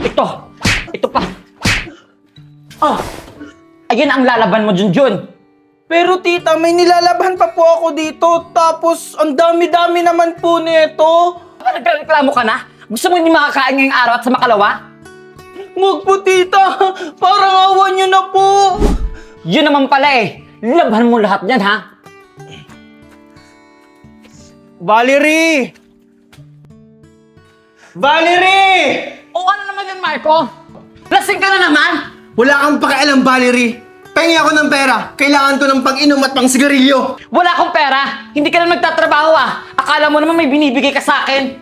Ito! Ito pa! Oh! Ayun ang lalaban mo, Junjun! Pero tita, may nilalaban pa po ako dito. Tapos, ang dami-dami naman po nito. Nagreklamo ka na? Gusto mo hindi makakain ngayong araw at sa makalawa? Huwag po tita, parang awan niyo na po. Yun naman pala eh! Laban mo lahat yan, ha? Valerie! Valerie! O ano naman yan, Marco? Lasing ka na naman! Wala kang pakialam, Valerie. Pengi ako ng pera. Kailangan ko ng pang-inom at pang sigarilyo. Wala akong pera! Hindi ka na nagtatrabaho ah! Akala mo naman may binibigay ka sa akin!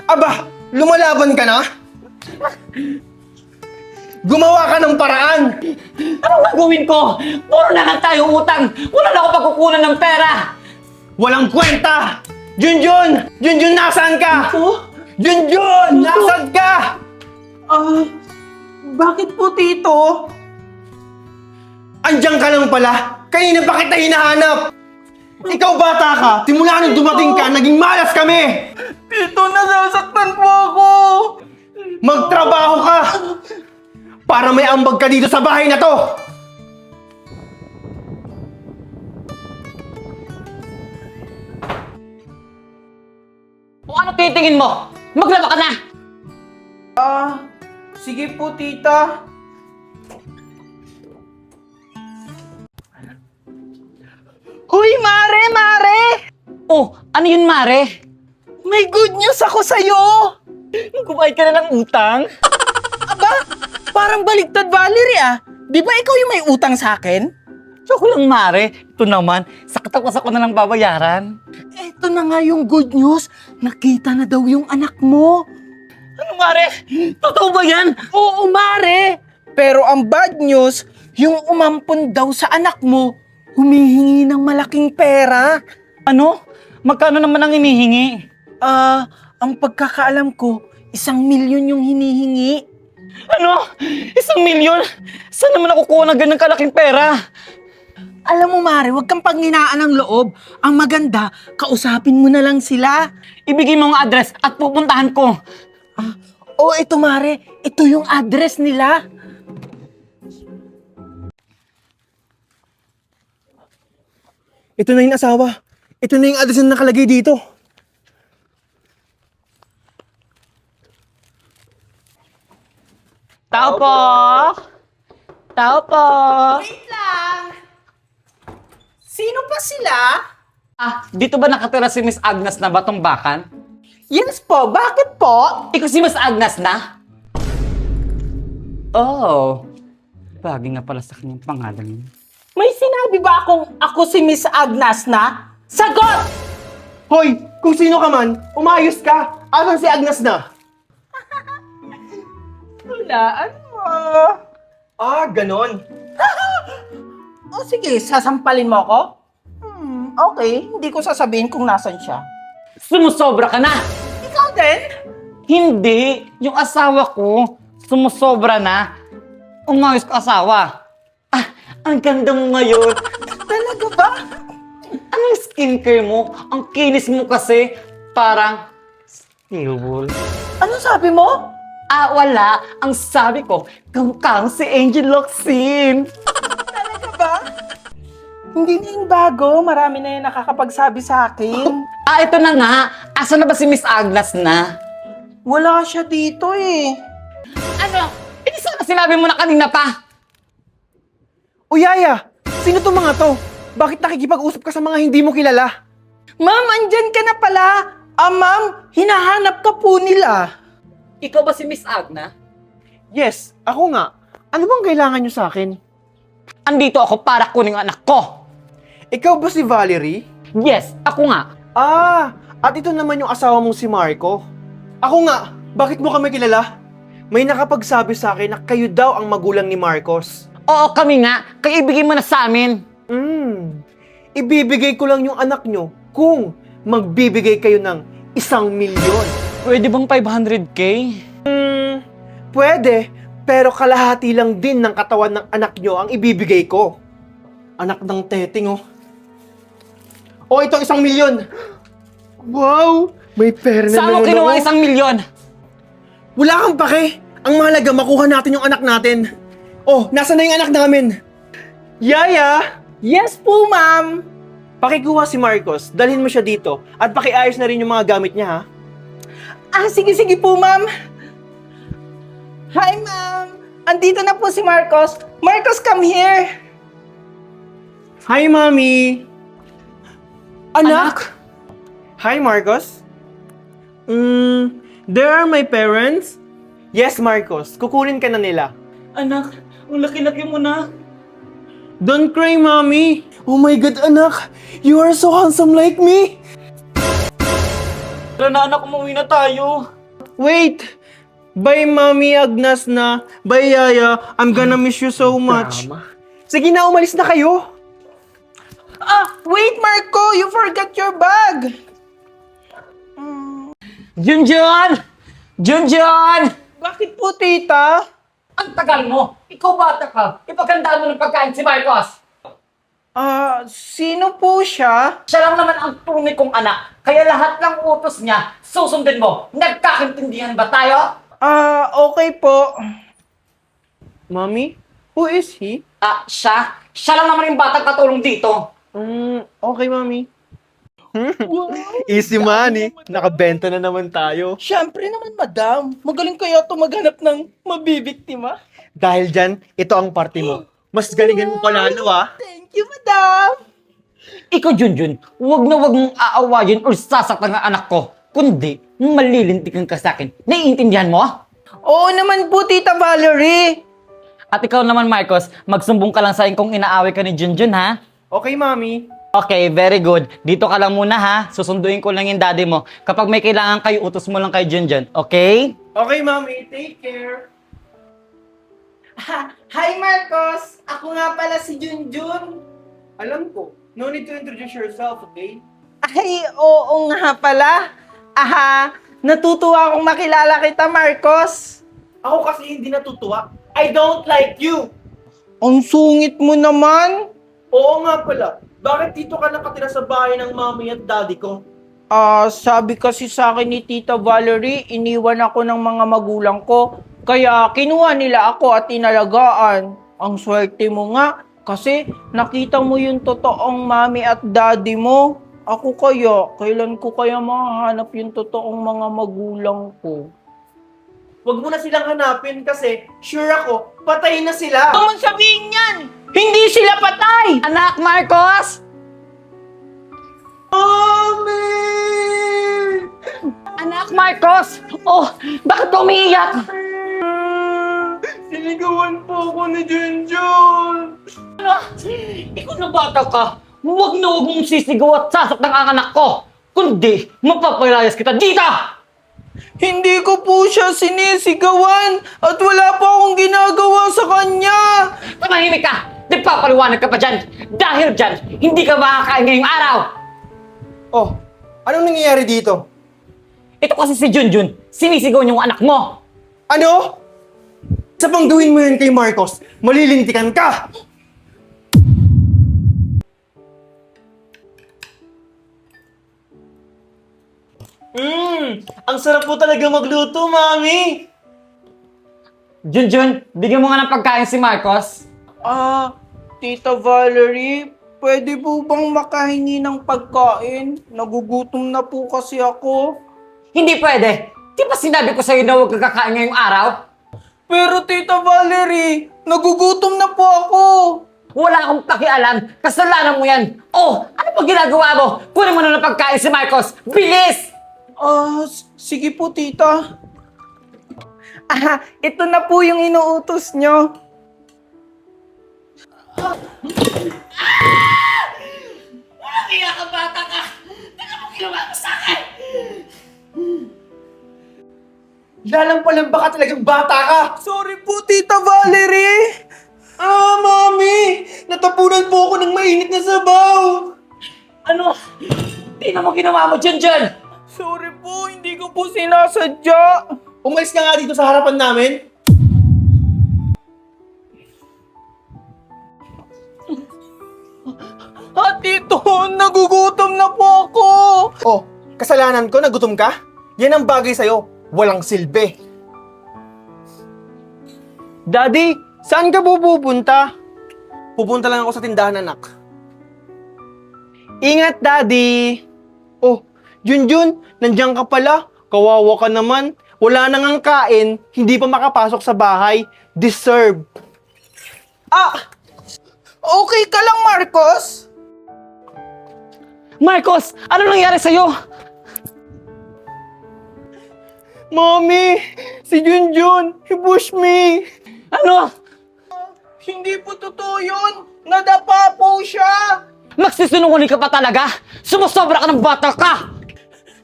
Aba, lumalaban ka na? Gumawa ka ng paraan. Anong gagawin ko? Puro na lang tayo utang! Wala na akong pagkukunan ng pera! Walang kwenta! Junjun! Junjun, nasaan ka? Junjun! Nasaan ka? Bakit po tito? Andiyan ka lang pala. Kanina pa kita hinahanap. Ikaw bata ka. Simula nung dumating ka, naging malas kami. Tito, nasasaktan po ako. Magtrabaho ka. Para may ambag ka dito sa bahay na to. O ano titingin mo? Maglaba ka na! Sige po tita. Hoy, Mare! Oh, ano yun, Mare? May good news ako sa'yo! Kumain ka na ng utang? Aba, parang baligtad, Valerie ah. Di ba ikaw yung may utang sa akin? Tsaka lang, Mare. Ito naman, sa katawas ako na lang babayaran. Eto na nga yung good news. Nakita na daw yung anak mo. Ano, Mare? Totoo ba yan? Oo, Mare! Pero ang bad news, yung umampon daw sa anak mo, humihingi ng malaking pera. Ano? Magkano naman ang hinihingi? Ang pagkakaalam ko, 1,000,000 yung hinihingi. Ano? 1,000,000? Saan naman ako kuha ng ganang kalaking pera? Alam mo, Mare, huwag kang panghinaan ng loob. Ang maganda, kausapin mo na lang sila. Ibigay mo ang address at pupuntahan ko. Ito, Mare. Ito yung address nila. Ito na yung asawa. Ito na yung address na nakalagay dito. Tao po! Tao po! Wait lang. Sino pa sila? Dito ba nakatira si Miss Agnes na Batong Bakan? Yes po. Bakit po? Ikaw si Miss Agnes na? Oh. Bagay nga pala sa kanyang pangalan. May sinabi ba akong ako si Miss Agnes na? Sagot! Hoy, kung sino ka man, umayos ka. Asan si Agnes na? Hulaan mo. Ganon. Sige, sasampalin mo ako? Okay. Hindi ko sasabihin kung nasan siya. Sumusobra ka na! Ikaw din? Hindi! Yung asawa ko, sumusobra na. Umayos ka asawa. Ang ganda mo ngayon. Talaga ba? Anong skincare mo? Ang kinis mo kasi. Parang steel wool. Ano sabi mo? Wala. Ang sabi ko, kang si Angel Locsin. Talaga ba? Hindi na yung bago. Marami na yung nakakapagsabi sa akin. Ito na nga. Asa na ba si Miss Agnes na? Wala siya dito eh. Ano? Hindi sana sinabi mo na kanina pa. O Yaya, sino to mga to? Bakit nakikipag-usap ka sa mga hindi mo kilala? Ma'am, andyan ka na pala. Ma'am, hinahanap ka po nila. Ikaw ba si Miss Agna? Yes, ako nga. Ano bang kailangan nyo sa akin? Andito ako para kunin ang anak ko. Ikaw ba si Valerie? Yes, ako nga. At ito naman yung asawa mong si Marco. Ako nga, bakit mo kami kilala? May nakapagsabi sa akin na kayo daw ang magulang ni Marcos. Oo, kami nga. Kaya ibigay mo na sa amin. Ibibigay ko lang yung anak nyo kung magbibigay kayo ng 1,000,000. Pwede bang 500K? Pwede, pero kalahati lang din ng katawan ng anak nyo ang ibibigay ko. Anak ng teting, oh. Ito 1,000,000. Wow! May pera na Saan mo naman kinuha ako. 1,000,000? Wala kang pake. Ang mahalaga, makuha natin yung anak natin. Oh, nasa na yung anak namin? Yaya! Yes po, ma'am. Pakikuha si Marcos, dalhin mo siya dito, at pakiayos na rin yung mga gamit niya, ha? Sige po, ma'am. Hi, ma'am. Andito na po si Marcos. Marcos, come here. Hi, Mami! Anak? Hi, Marcos. There are my parents? Yes, Marcos. Kukunin ka na nila. Anak, ang laki-laki mo na. Don't cry, Mommy! Oh my God, anak! You are so handsome like me! Tara na anak, umuwi na tayo. Wait! Bye, Mommy Agnes na. Bye, Yaya. I'm gonna miss you so much. Sige na, umalis na kayo. Wait, Marco. You forgot your bag. Junjun! Junjun! Bakit po, tita? Ang tagal mo! Ikaw bata ka! Ipaghandaan mo ng pagkain si Marcos! Sino po siya? Siya lang naman ang tunay kong anak, kaya lahat ng utos niya, susundin mo. Nagkakaintindihan ba tayo? Okay po. Mommy? Who is he? Siya? Siya lang naman yung batang katulong dito. Okay, Mommy. Easy money. Nakabenta na naman tayo. Siyempre naman, madam. Magaling kaya ito maghanap ng mabibiktima. Dahil dyan, ito ang party mo. Mas galingan mo pa lalo, ah. Thank you, madam. Ikaw, Junjun, huwag na huwag mong aawayin o sasaktan ang anak ko. Kundi, malilintikan ka sa akin. Naiintindihan mo? Oo naman po, Tita Valerie. At ikaw naman, Marcos, magsumbong ka lang sa akin kung inaaway ka ni Junjun, ha? Okay, Mommy. Okay, very good. Dito ka lang muna, ha? Susunduin ko lang yung daddy mo. Kapag may kailangan kayo, utos mo lang kay Junjun. Okay? Okay, Mommy. Take care. Hi, Marcos. Ako nga pala si Junjun. Alam ko. No need to introduce yourself, okay? Ay, oo nga pala. Natutuwa akong makilala kita, Marcos. Ako kasi hindi natutuwa. I don't like you! Ang sungit mo naman. Oo nga pala. Bakit dito ka nakatira sa bahay ng mommy at daddy ko? Sabi kasi sa akin ni Tita Valerie, iniwan ako ng mga magulang ko. Kaya kinuha nila ako at inalagaan. Ang swerte mo nga, kasi nakita mo yung totoong mami at daddy mo. Ako kaya, kailan ko kaya mahanap yung totoong mga magulang ko? Huwag mo na silang hanapin kasi sure ako, patay na sila! Naman sabihin yan! Hindi sila patay! Anak, Marcos! Mommy! Anak, Marcos! Oh, bakit ka umiiyak? Sinigawan po ako ni Junjun! Ikaw na bata ka. Huwag na huwag mong sisigaw at sasaktan ang anak ko. Kundi, mapapalayas kita dito! Hindi ko po siya sinisigawan at wala pa akong ginagawa sa kanya. Tumahimik ka! Di papaliwanag ka pa dyan! Dahil dyan, hindi ka makakain ngayong araw! Oh, anong nangyayari dito? Ito kasi si Junjun, sinisigaw niyong anak mo! Ano? Sa pang gawin mo yun kay Marcos, malilintikan ka! Ang sarap po talaga magluto, Mami! Junjun, bigyan mo nga ng pagkain si Marcos. Tita Valerie, pwede po bang makahingi ng pagkain? Nagugutom na po kasi ako. Hindi pwede! Di ba sinabi ko sa'yo na huwag ka kakain ngayong araw? Pero Tita Valerie, nagugutom na po ako. Wala akong pakialam! Kasalanan mo yan! Oh, ano pa ginagawa mo? Kunin mo na ng pagkain si Marcos! Bilis! Sige po, tita. Ito na po yung inuutos nyo. Walang iya ka, bata ka! Tignan mo ginawa mo sa akin! Lalang palang baka talagang bata ka! Sorry po, Tita Valerie. Mami! Natapunan po ako ng mainit na sabaw! Ano? Tignan mo ginawa mo, Junjun! Sorry po, hindi ko po sinasadya. Umalis ka nga dito sa harapan namin! Tito, nagugutom na po ako. Oh, kasalanan ko, nagutom ka? Yan ang bagay sa'yo, walang silbi. Daddy, saan ka pupunta? Pupunta lang ako sa tindahan, anak. Ingat, Daddy! Oh, Junjun, nandiyan ka pala. Kawawa ka naman. Wala nang ang kain, hindi pa makapasok sa bahay. Deserve. Ah! Okay ka lang, Marcos? Marcos, ano nangyari sa'yo? Mommy, si Junjun, he pushed me. Ano? Hindi po totoo yun. Nadapa po siya. Magsisinungaling ka pa talaga? Sumusobra ka ng bata ka!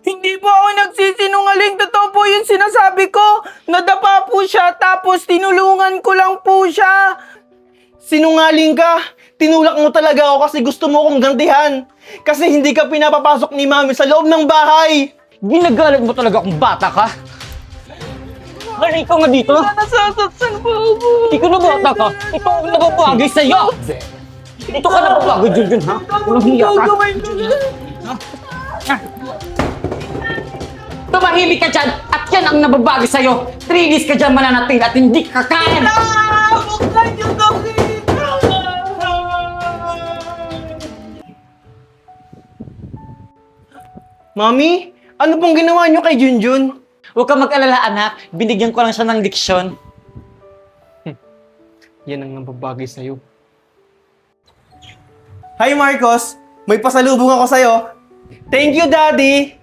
Hindi po ako nagsisinungaling. Totoo po yung sinasabi ko. Nadapa po siya tapos tinulungan ko lang po siya. Sinungaling ka. Tinulak mo talaga ako kasi gusto mo kong gantihan. Kasi hindi ka pinapapasok ni Mami sa loob ng bahay. Ginagalit mo talaga kung bata ka? Balik ka nga dito! Nasasaktan po ako. Ikaw na bata ka! Ito ang nababagay sa'yo! Ito ka nababagay, Junjun, ha? Walang hiya ka! Tumahimik ka dyan at yan ang nababagay sa'yo! 3 days ka dyan mananatil at hindi ka kakain! Huwag na yung gawin. Mami, ano pong ginawa niyo kay Junjun? Huwag ka mag-alala, anak. Binigyan ko lang siya ng leksyon. Yan ang nababagay sa'yo. Hi, Marcos! May pasalubong ako sa'yo. Thank you, Daddy!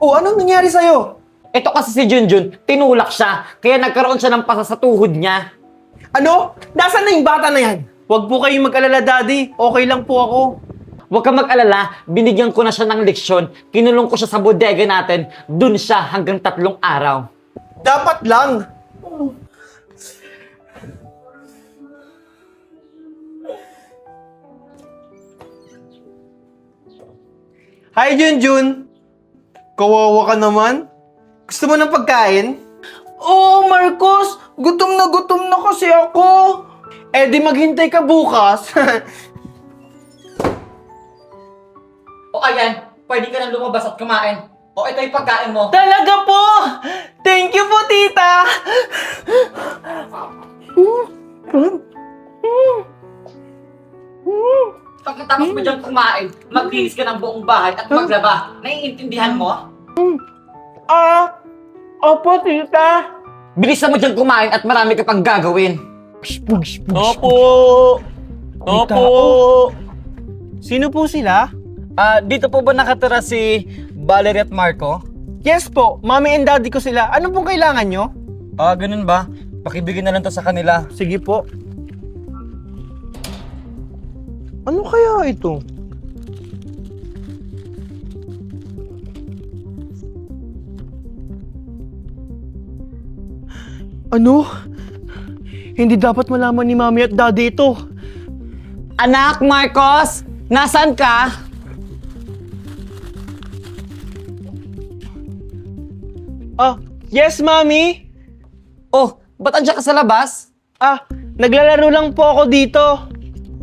Oh, anong nangyari sa'yo? Ito kasi si Junjun, tinulak siya. Kaya nagkaroon siya ng pasa sa tuhod niya. Ano? Nasaan na yung bata na yan? Huwag po kayong mag-alala, Daddy. Okay lang po ako. Huwag ka mag-alala, binigyan ko na siya ng leksyon. Kinulong ko siya sa bodega natin. Dun siya hanggang 3 araw. Dapat lang! Hi, Junjun! Kawawa ka naman. Gusto mo ng pagkain? Oo, Marcos. Gutom na kasi ako. Eh di maghintay ka bukas. O ayan, pwede ka nang lumabas at kumain. O ito yung pagkain mo. Talaga po. Thank you po, tita. Pagkatapos mo dyan kumain, maglinis ka ng buong bahay at maglaba. Naiintindihan mo? Opo, tita. Bilisan mo dyan kumain at marami ka pang gagawin. Opo! Opo! Sino po sila? Dito po ba nakatira si Valerie at Marco? Yes po, Mami and Daddy ko sila. Ano pong kailangan nyo? Ganun ba? Pakibigyan na lang to sa kanila. Sige po. Ano kaya ito? Ano? Hindi dapat malaman ni Mami at Daddy ito. Anak, Marcos! Nasaan ka? Yes, Mami? Oh, ba't andyan ka sa labas? Naglalaro lang po ako dito.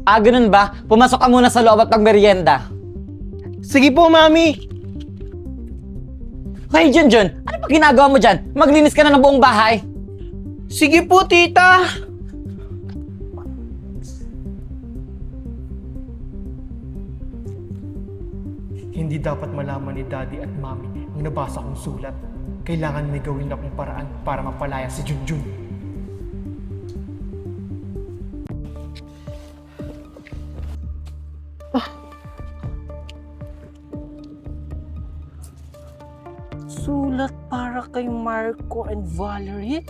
Ganun ba? Pumasok ka muna sa loob at magmerienda. Sige po, Mami. Hey, Junjun, ano pa ginagawa mo dyan? Maglinis ka na ng buong bahay. Sige po, tita. Hindi dapat malaman ni Daddy at Mami ang nabasa kong sulat. Kailangan may gawin akong paraan para mapalaya si Junjun. Sulat para kay Marco and Valerie?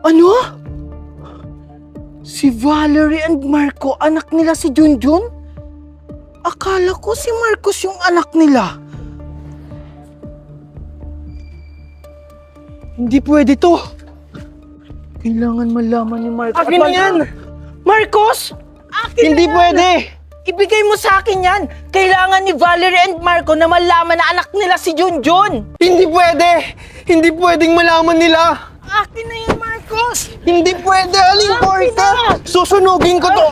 Ano? Si Valerie and Marco, anak nila si Junjun? Akala ko si Marcos yung anak nila. Hindi pwede to. Kailangan malaman ni Marco. Akin na yan! Marcos! Akin Hindi na yan! pwede! Ibigay mo sa akin yan! Kailangan ni Valerie and Marco na malaman na anak nila si Junjun! Hindi pwede! Hindi pwedeng malaman nila! Akin na yan, Marcos! Hindi pwede! Aling porka! Susunugin ko to!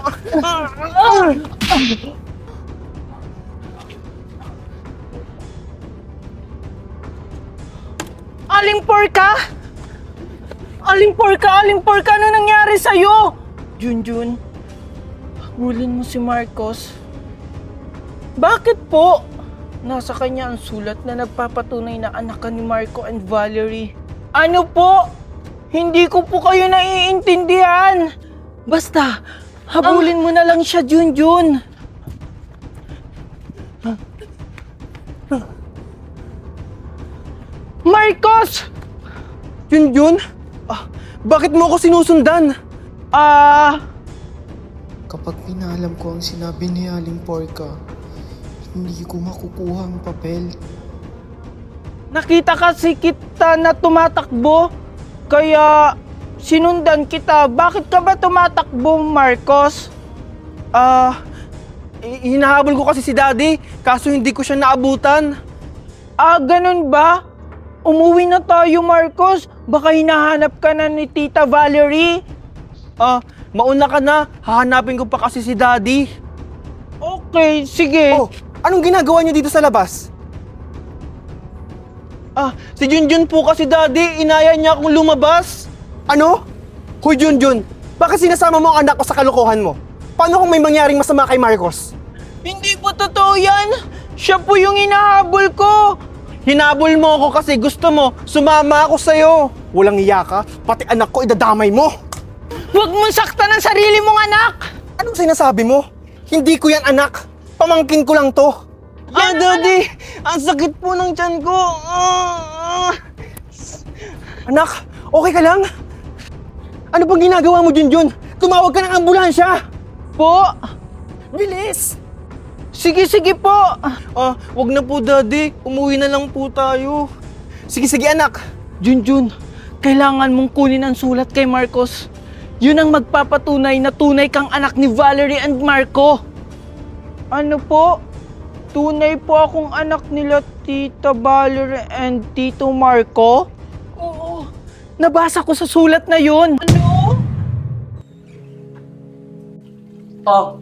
Aling Porka? Aling Porka, Aling Porka, ano nangyari sa'yo? Junjun, habulin mo si Marcos. Bakit po? Nasa kanya ang sulat na nagpapatunay na anak ka ni Marco and Valerie. Ano po? Hindi ko po kayo naiintindihan. Basta, habulin mo na lang siya, Junjun. Marcos! Junjun? Bakit mo ako sinusundan? Kapag pinalam ko ang sinabi ni Aling Porka, hindi ko makukuha ang papel. Nakita kasi kita na tumatakbo, kaya sinundan kita. Bakit ka ba tumatakbo, Marcos? Hinahabol ko kasi si Daddy, kaso hindi ko siya naabutan. Ganun ba? Umuwi na tayo, Marcos. Baka hinahanap ka na ni Tita Valerie. Mauna ka na. Hahanapin ko pa kasi si Daddy. Okay, sige. Oh, anong ginagawa niyo dito sa labas? Si Junjun po kasi, Daddy. Inaya niya akong lumabas. Ano? Hoy, Junjun. Bakit sinasama mo ang anak ko sa kalokohan mo? Paano kung may mangyaring masama kay Marcos? Hindi po totoo yan. Siya po yung hinahabol ko. Hinabol mo ako kasi gusto mo. Sumama ako sa'yo. Walang iya ka. Pati anak ko idadamay mo. Huwag mong saktan ang sarili mong anak. Anong sinasabi mo? Hindi ko yan anak. Pamangkin ko lang to. Daddy! Ang sakit po ng tiyan ko. Anak, okay ka lang? Ano bang ginagawa mo, Junjun? Tumawag ka ng ambulansya! Po? Bilis! Sige po. Wag na po, Daddy. Umuwi na lang po tayo. Sige, anak. Junjun, kailangan mong kunin ang sulat kay Marcos. Yun ang magpapatunay na tunay kang anak ni Valerie and Marco. Ano po? Tunay po akong anak nila Tita Valerie and Tito Marco? Oo. Nabasa ko sa sulat na yun. Ano?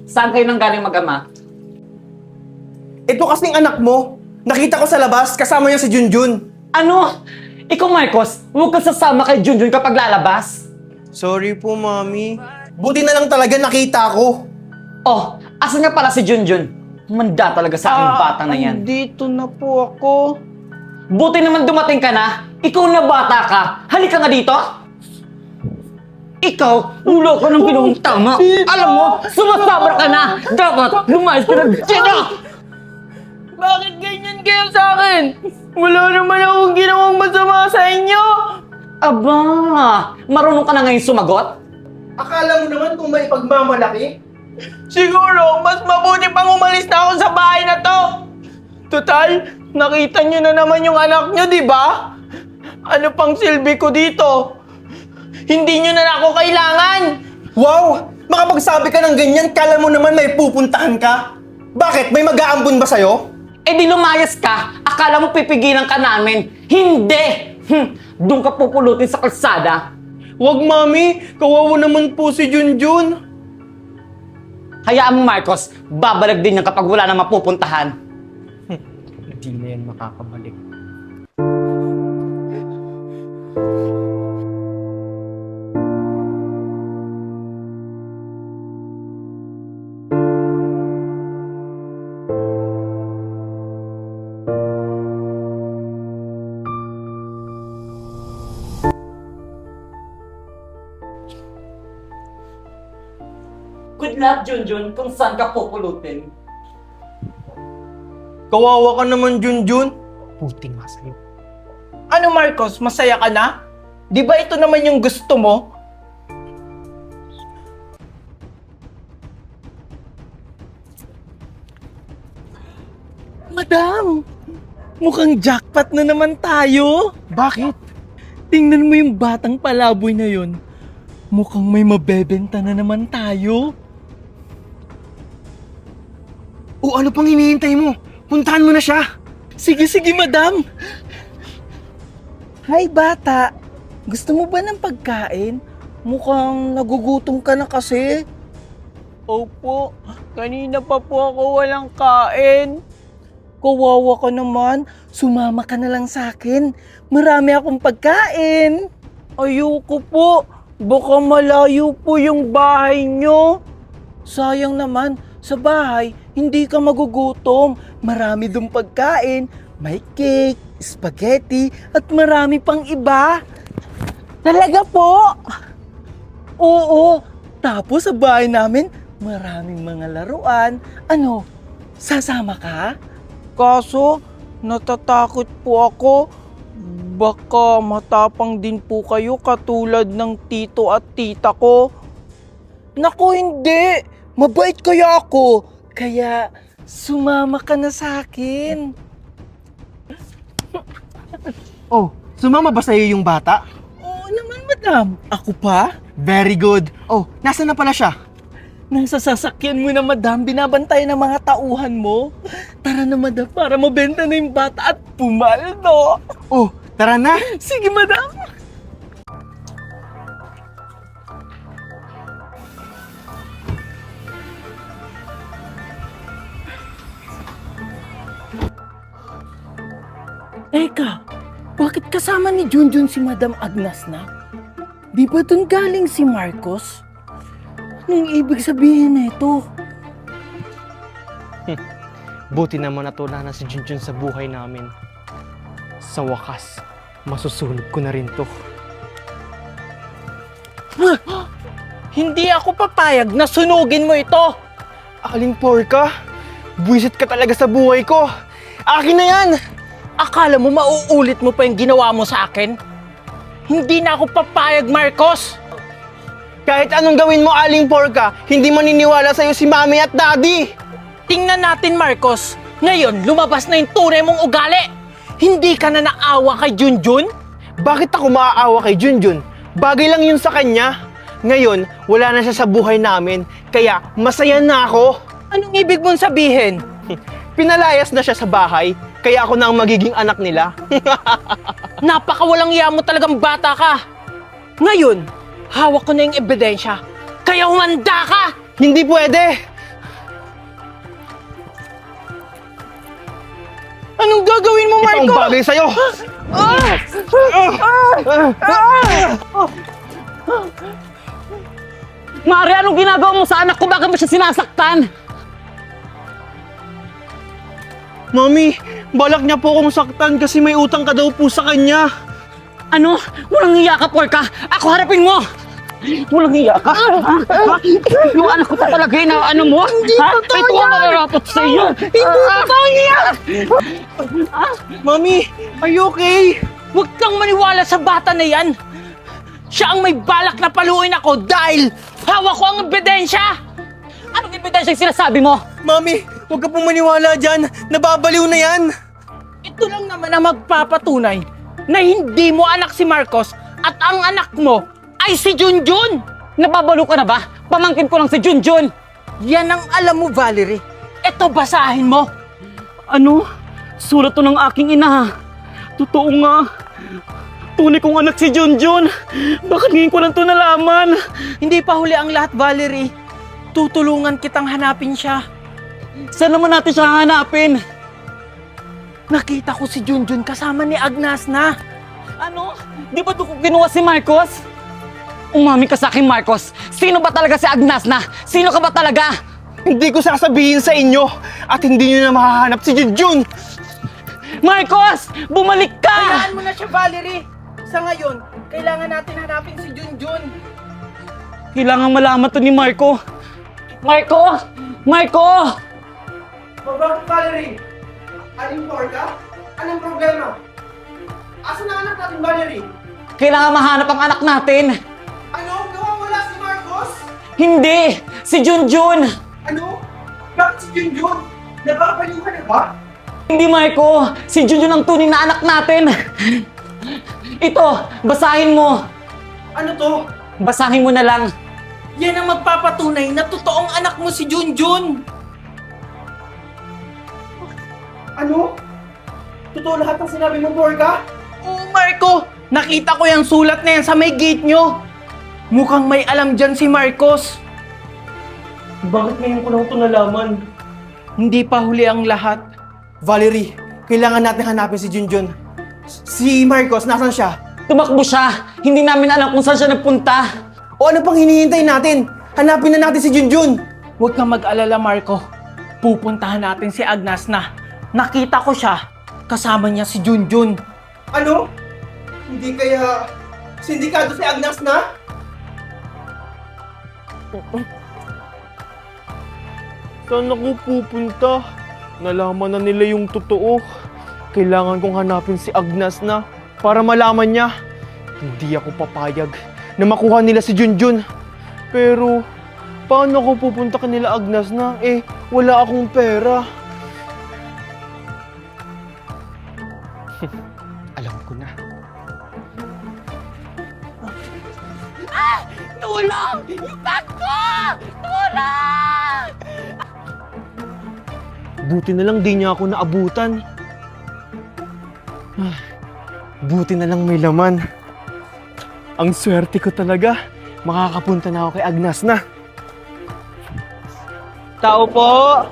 Saan kayo nang galing mag-ama? Ito kasing anak mo. Nakita ko sa labas, kasama niya si Junjun. Ano? Ikaw, Marcos, huwag kang sasama kay Junjun kapag lalabas. Sorry po, Mami. Buti na lang talaga nakita ko. Asan nga pala si Junjun? Manda talaga sa aking bata na yan. Dito na po ako. Buti naman dumating ka na. Ikaw na bata ka. Halika nga dito. Ikaw, ulo ka ng ginawang tama. Alam mo, sumasabra ka na. Dapat lumayas ka na dito. Bakit ganyan kayo sa akin? Wala naman akong ginawang masama sa inyo. Aba, marunong ka na ngayon sumagot? Akala mo naman kung may pagmamalaki? Siguro, mas mabuti pang umalis na ako sa bahay na to. Total, nakita nyo na naman yung anak nyo, di ba? Ano pang silbi ko dito? Hindi nyo na ako kailangan. Wow! Makapagsabi ka ng ganyan, kala mo naman may pupuntahan ka? Bakit? May mag-aambon ba sa'yo? Di lumayas ka. Akala mo pipigilan ka namin. Hindi! Doon ka pupulutin sa kalsada. Wag, Mami! Kawawa naman po si Junjun. Hayaan mo, Marcos. Babalag din yan kapag wala na mapupuntahan. Hindi na yan makakabalik. Good luck, Junjun, kung saan ka pupulutin. Kawawa ka naman, Junjun. Puti nga sa'yo. Ano Marcos, masaya ka na? Di ba ito naman yung gusto mo? Madam, mukhang jackpot na naman tayo. Bakit? Tingnan mo yung batang palaboy na yun. Mukhang may mabebenta na naman tayo. O ano pang hinihintay mo? Puntahan mo na siya. Sige, madam. Hi, bata. Gusto mo ba ng pagkain? Mukhang nagugutom ka na kasi. Opo, kanina pa po ako walang kain. kawawa ka naman. Sumama ka na lang sa akin. Marami akong pagkain. Ayoko po. Baka malayo po yung bahay nyo. Sayang naman, sa bahay, hindi ka magugutom. Marami dong pagkain. May cake, spaghetti, at marami pang iba. Talaga po? Oo. Tapos sa bahay namin, maraming mga laruan. Ano, sasama ka? Kaso, natatakot po ako. Baka matapang din po kayo katulad ng tito at tita ko. Naku, hindi. Mabait kaya ako. Kaya, sumama ka na sa akin. Oh, sumama ba sa'yo yung bata? Oo naman, madam. Ako pa? Very good. Oh, nasaan na pala siya? Nasa sasakyan mo na, madam. Binabantay ng mga tauhan mo. Tara na, madam, para mabenta na yung bata at pumaldo. Oh, tara na. Sige, madam. Teka, bakit kasama ni Junjun si Madam Agnes na? Di ba dun galing si Marcos? Anong ibig sabihin nito? Buti naman natula na si Junjun sa buhay namin. Sa wakas, masusunog ko na rin to. Hindi ako papayag na sunugin mo ito! Aling porka, buwisit ka talaga sa buhay ko. Akin na yan! Akala mo mauulit mo pa yung ginawa mo sa akin? Hindi na ako papayag, Marcos! Kahit anong gawin mo, Aling Porka, hindi maniniwala sa'yo si Mami at Daddy! Tingnan natin, Marcos. Ngayon, lumabas na yung tunay mong ugali. Hindi ka na naawa kay Junjun? Bakit ako maaawa kay Junjun? Bagay lang yun sa kanya. Ngayon, wala na siya sa buhay namin, kaya masaya na ako. Anong ibig mong sabihin? Pinalayas na siya sa bahay, kaya ako na ang magiging anak nila. Napakawalang iya mo talagang bata ka. Ngayon, hawak ko na yung ebidensya. Kaya humanda ka! Hindi pwede! Anong gagawin mo, Ito ang Marco? bagay sa'yo! Mari, anong ginagawa mo sa anak ko? Bakit mo siya sinasaktan? Mami, balak niya po akong saktan kasi may utang ka daw po sa kanya. Ano? Walang hiya ka, porka! Ako harapin mo! Walang hiya ka? Ha? Yung anak ko pa talaga yun, ano mo? Hindi ha? Ito ang mararapat sa iyo! Hindi totoo yan! Mami, are you okay? Huwag kang maniwala sa bata na yan. Siya ang may balak na paluin ako dahil hawak ko ang ebidensya. Anong ebidensya yung sinasabi mo? Mami, huwag ka pong maniwala dyan. Nababaliw na yan. Ito lang naman ang magpapatunay na hindi mo anak si Marcos at ang anak mo ay si Junjun. Nababalo ka na ba? Pamangkin ko lang si Junjun! Yan ang alam mo, Valerie. Ito, basahin mo. Ano? Sulat to ng aking ina. Totoo nga. Tunay kong anak si Junjun. Bakit ngayon ko lang to nalaman? Hindi pa huli ang lahat, Valerie. Tutulungan kitang hanapin siya. Saan naman natin siya hanapin? Nakita ko si Junjun kasama ni Agnes na. Ano? Di ba doon ko ginawa si Marcos? Umami ka sa akin, Marcos. Sino ba talaga si Agnes na? Sino ka ba talaga? Hindi ko sasabihin sa inyo at hindi nyo na mahahanap si Junjun. Marcos! Bumalik ka! Hayaan mo na siya, Valerie. Sa ngayon, kailangan natin hanapin si Junjun. Kailangan malaman to ni Marco. Marco! Marco! Bakit, Valerie? Aling Porka? Anong problema? Asan ang anak natin, Valerie? Kailangan mahanap ang anak natin. Ano? Nawawala si Marcos? Hindi! Si Junjun! Ano? Bakit si Junjun? Nababaliw ka na ba? Hindi, Marco! Si Junjun ang tunay na anak natin! Ito, basahin mo! Ano to? Basahin mo na lang. Yan ang magpapatunay na totoong anak mo si Junjun. Ano? Totoo lahat ng sinabi mo, Porka? Oo, Marco. Nakita ko yung sulat na yan sa may gate nyo. Mukhang may alam dyan si Marcos. Bakit ngayon ko lang ito nalaman? Hindi pa huli ang lahat. Valerie, kailangan natin hanapin si Junjun. Si Marcos, nasan siya? Tumakbo siya. Hindi namin alam kung saan siya nagpunta. O ano pang hinihintay natin? Hanapin na natin si Junjun. Huwag kang mag-alala, Marco. Pupuntahan natin si Agnes na. Nakita ko siya. Kasama niya si Junjun. Ano? Hindi kaya sindikato si Agnes na? Saan ako pupunta? Nalaman na nila yung totoo. Kailangan kong hanapin si Agnes na para malaman niya. Hindi ako papayag na makuha nila si Junjun. Pero, paano ako pupunta kanila Agnes na? Wala akong pera. Alam ko na. Tulong! Yung bag ko! Tulong! Buti na lang di niya ako naabutan. Buti na lang may laman. Ang swerte ko talaga. Makakapunta na ako kay Agnes na. Tao po!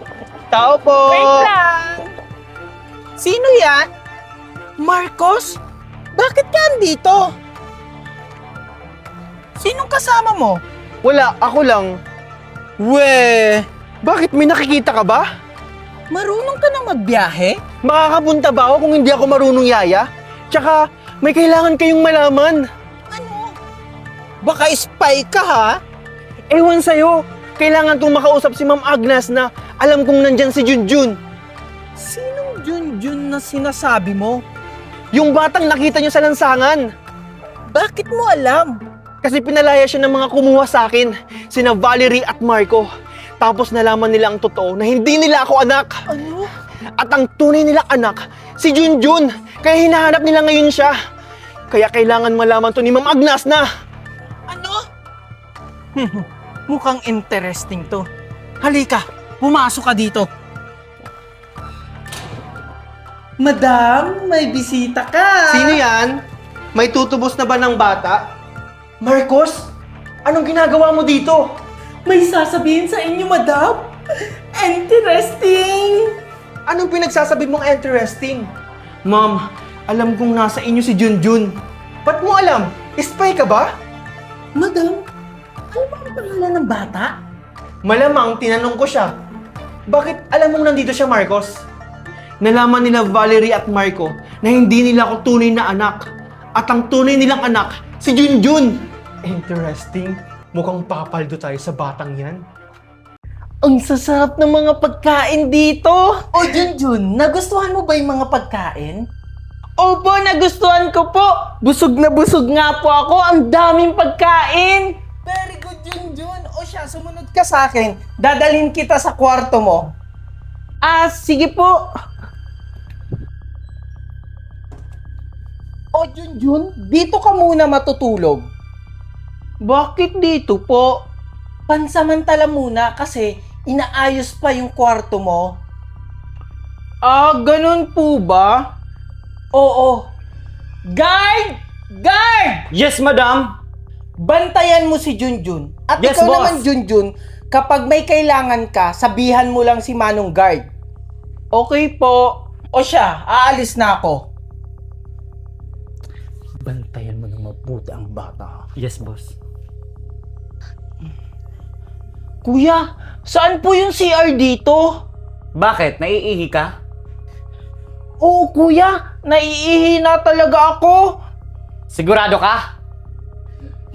Tao po! Wait lang! Sino yan? Marcos? Bakit ka andito? Sinong kasama mo? Wala, ako lang. We! Bakit may nakikita ka ba? Marunong ka na magbiyahe? Makakapunta ba ako kung hindi ako marunong yaya? Tsaka, may kailangan kayong malaman. Ano? Baka spy ka ha? Ewan sa'yo. Kailangan kong makausap si Ma'am Agnes na alam kong nandyan si Junjun. Sinong Junjun na sinasabi mo? Yung batang nakita niyo sa lansangan. Bakit mo alam? Kasi pinalaya siya ng mga kumuha sa akin, sina Valerie at Marco. Tapos nalaman nila ang totoo na hindi nila ako anak. Ano? At ang tunay nilang anak, si Junjun. Kaya hinahanap nila ngayon siya. Kaya kailangan malaman to ni Ma'am Agnes na. Ano? Mukhang interesting to. Halika, pumasok ka dito. Madam, may bisita ka. Sino yan? May tutubos na ba ng bata? Marcos, anong ginagawa mo dito? May sasabihin sa inyo, madam. Interesting. Anong pinagsasabi mong interesting? Ma'am, alam kong nasa inyo si Junjun. Ba't mo alam? Spy ka ba? Madam, ano ba ang pangalan ng bata? Malamang tinanong ko siya. Bakit alam mong nandito siya, Marcos? Nalaman nila Valerie at Marco na hindi nila ako tunay na anak. At ang tunay nilang anak, si Junjun. Interesting. Mukhang papaldo tayo sa batang yan. Ang sasarap ng mga pagkain dito. O Junjun, nagustuhan mo ba yung mga pagkain? Opo, nagustuhan ko po. Busog na busog nga po ako. Ang daming pagkain. Very good, Junjun. O siya, sumunod ka sa akin. Dadalhin kita sa kwarto mo. Sige po. O Junjun, dito ka muna matutulog. Bakit dito po? Pansamantala muna kasi inaayos pa yung kwarto mo. Ganun po ba? Oo. Guard! Guard! Yes, madam. Bantayan mo si Junjun. At Yes, ikaw boss. naman, Junjun, kapag may kailangan ka, sabihan mo lang si Manong Guard. Okay po. O siya, aalis na ako. Bantayan mo ng mabuti ang bata. Yes, boss. Kuya, saan po yung CR dito? Bakit? Naiihi ka? Oo, kuya. Naiihi na talaga ako. Sigurado ka?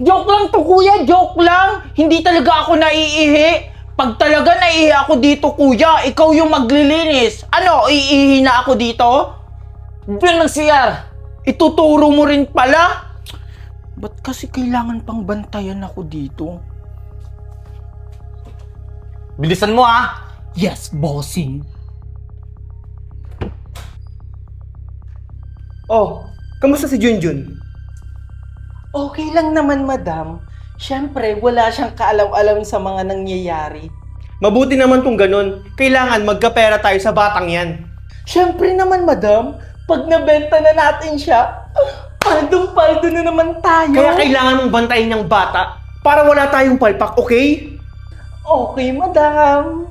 Joke lang to, kuya. Joke lang. Hindi talaga ako naiihi. Pag talaga naiihi ako dito, kuya, ikaw yung maglilinis. Ano, iihi na ako dito? Doon ng CR. Ituturo mo rin pala? Ba't kasi kailangan pang bantayan ako dito? Bilisan mo, ha? Yes, bossing. Oh, kamusta si Junjun? Okay lang naman, madam. Siyempre, wala siyang kaalam-alam sa mga nangyayari. Mabuti naman kung ganun. Kailangan magkapera tayo sa batang yan. Siyempre naman, madam. Pag nabenta na natin siya, paldong-paldo na naman tayo. Kaya kailangan mong bantayin yung bata para wala tayong palpak, okay? Okay, madam.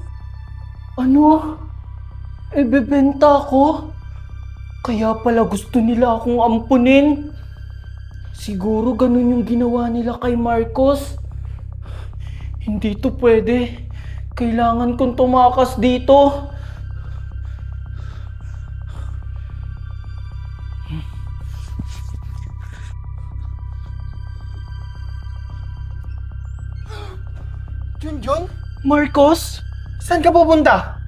Ano? Bebenta ko? Kaya pala gusto nila akong ampunin. Siguro ganun yung ginawa nila kay Marcos. Hindi to pwede. Kailangan kong tumakas dito. Junjun? Marcos? Saan ka pupunta?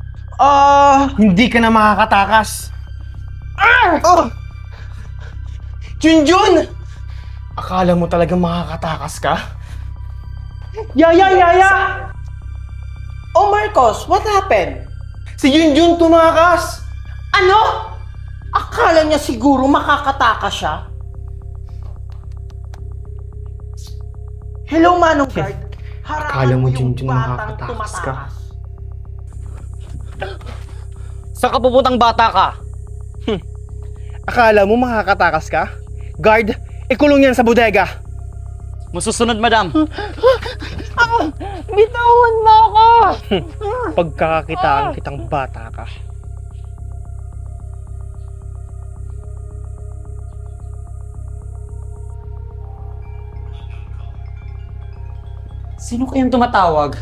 Hindi ka na makakatakas. Oh! Junjun! Akala mo talaga makakatakas ka? Yaya! Oh, Marcos, what happened? Si Junjun tumakas! Ano? Akala niya siguro makakatakas siya? Hello, Manong Guard. Akala mo, yung Junjun, batang makakatakas ka? tumatakas. Saan ka pupuntang bata ka? Akala mo makakatakas ka? Guard, ikulong yan sa bodega. Masusunod, madam. Bitawan mo ako! Pagkakakitaan kitang bata ka. Sino kayang tumatawag?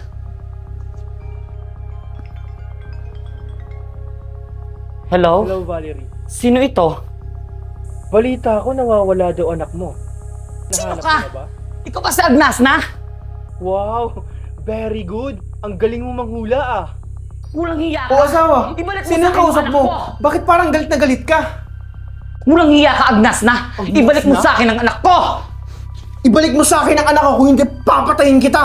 Hello? Hello, Valerie. Sino ito? Balita ko nawawala daw anak mo. Sino Nahanap ka? mo na ba? Ikaw ba si Agnas na? Wow! Very good! Ang galing mo manghula ah! Walang hiya ka. O asawa! Ibalik mo Sino sa ang akin kausap yung mo? anak ko. Bakit parang galit na galit ka? Walang hiya ka, Agnas na. Agnas Ibalik mo na? sa akin ang anak ko. Ibalik mo sa akin ang anak ko kung hindi papatayin kita!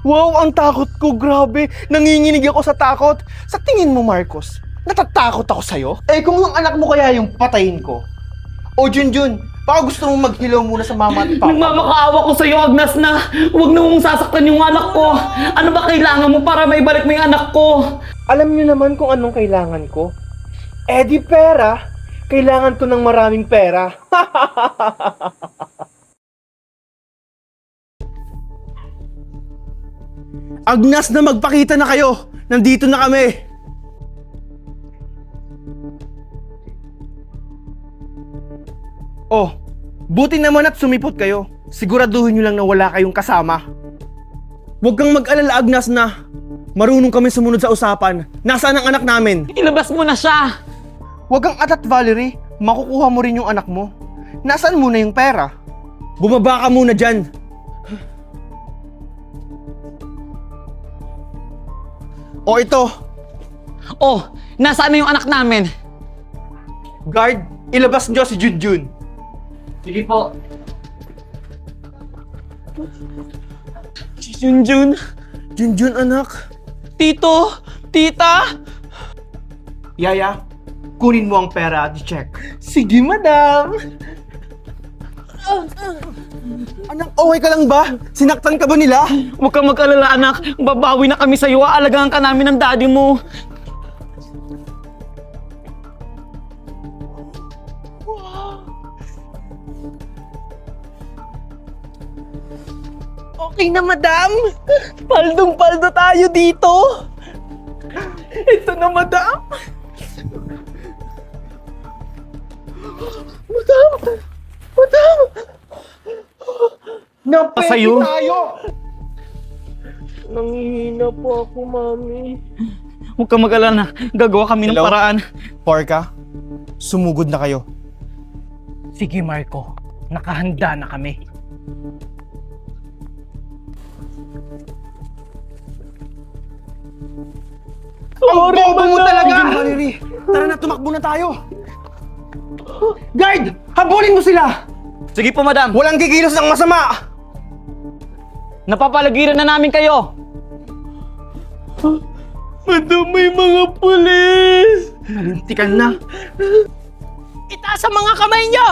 Wow! Ang takot ko! Grabe! Nanginginig ako sa takot! Sa tingin mo, Marcos, natatakot ako sa'yo? Eh kung yung anak mo kaya yung patayin ko? O Junjun, baka gusto mong maghilaw muna sa mama at papa. Nagmamakaawa ko sa iyo, Agnas na. Huwag na mong sasaktan yung anak ko. Ano ba kailangan mo para maibalik mo yung anak ko? Alam niyo naman kung anong kailangan ko? Eh di pera! Kailangan ko ng maraming pera. Agnas na magpakita na kayo! Nandito na kami! Oh, buti naman at sumipot kayo. Siguraduhin nyo lang na wala kayong kasama. Huwag kang mag-alala, Agnas na. Marunong kami sumunod sa usapan. Nasaan ang anak namin? Ilabas mo na siya. Huwag kang atat, Valerie. Makukuha mo rin yung anak mo. Nasaan muna yung pera? Bumaba ka muna dyan. O ito, Oh, nasaan na yung anak namin? guard, ilabas nyo si Junjun. Sige po. Si Junjun? Junjun, anak. Tito! Tita! Yaya, kunin mo ang pera at i-check. Sige, madam. Anak, okay ka lang ba? Sinaktan ka ba nila? Huwag kang mag-alala, anak. Babawi na kami sa'yo. Aalagaan ka namin ng daddy mo. Okay na, madam! Paldong-paldo tayo dito! Ito na, madam! Madam! Madam! Napeke Sa'yo? tayo! Nangihina po ako, mami. Huwag kang mag-alala. Gagawa kami ng Hello? paraan. Porka, sumugod na kayo. Sige, Marco. Nakahanda na kami. Ang bobo mo talaga! Valerie, tara na, tumakbo na tayo! Guard! Habulin mo sila! Sige po, madam. Walang kikilos ng masama! Napapalagiran na namin kayo. Madam, may mga pulis! Nalintikan na. Itaas ang mga kamay niyo!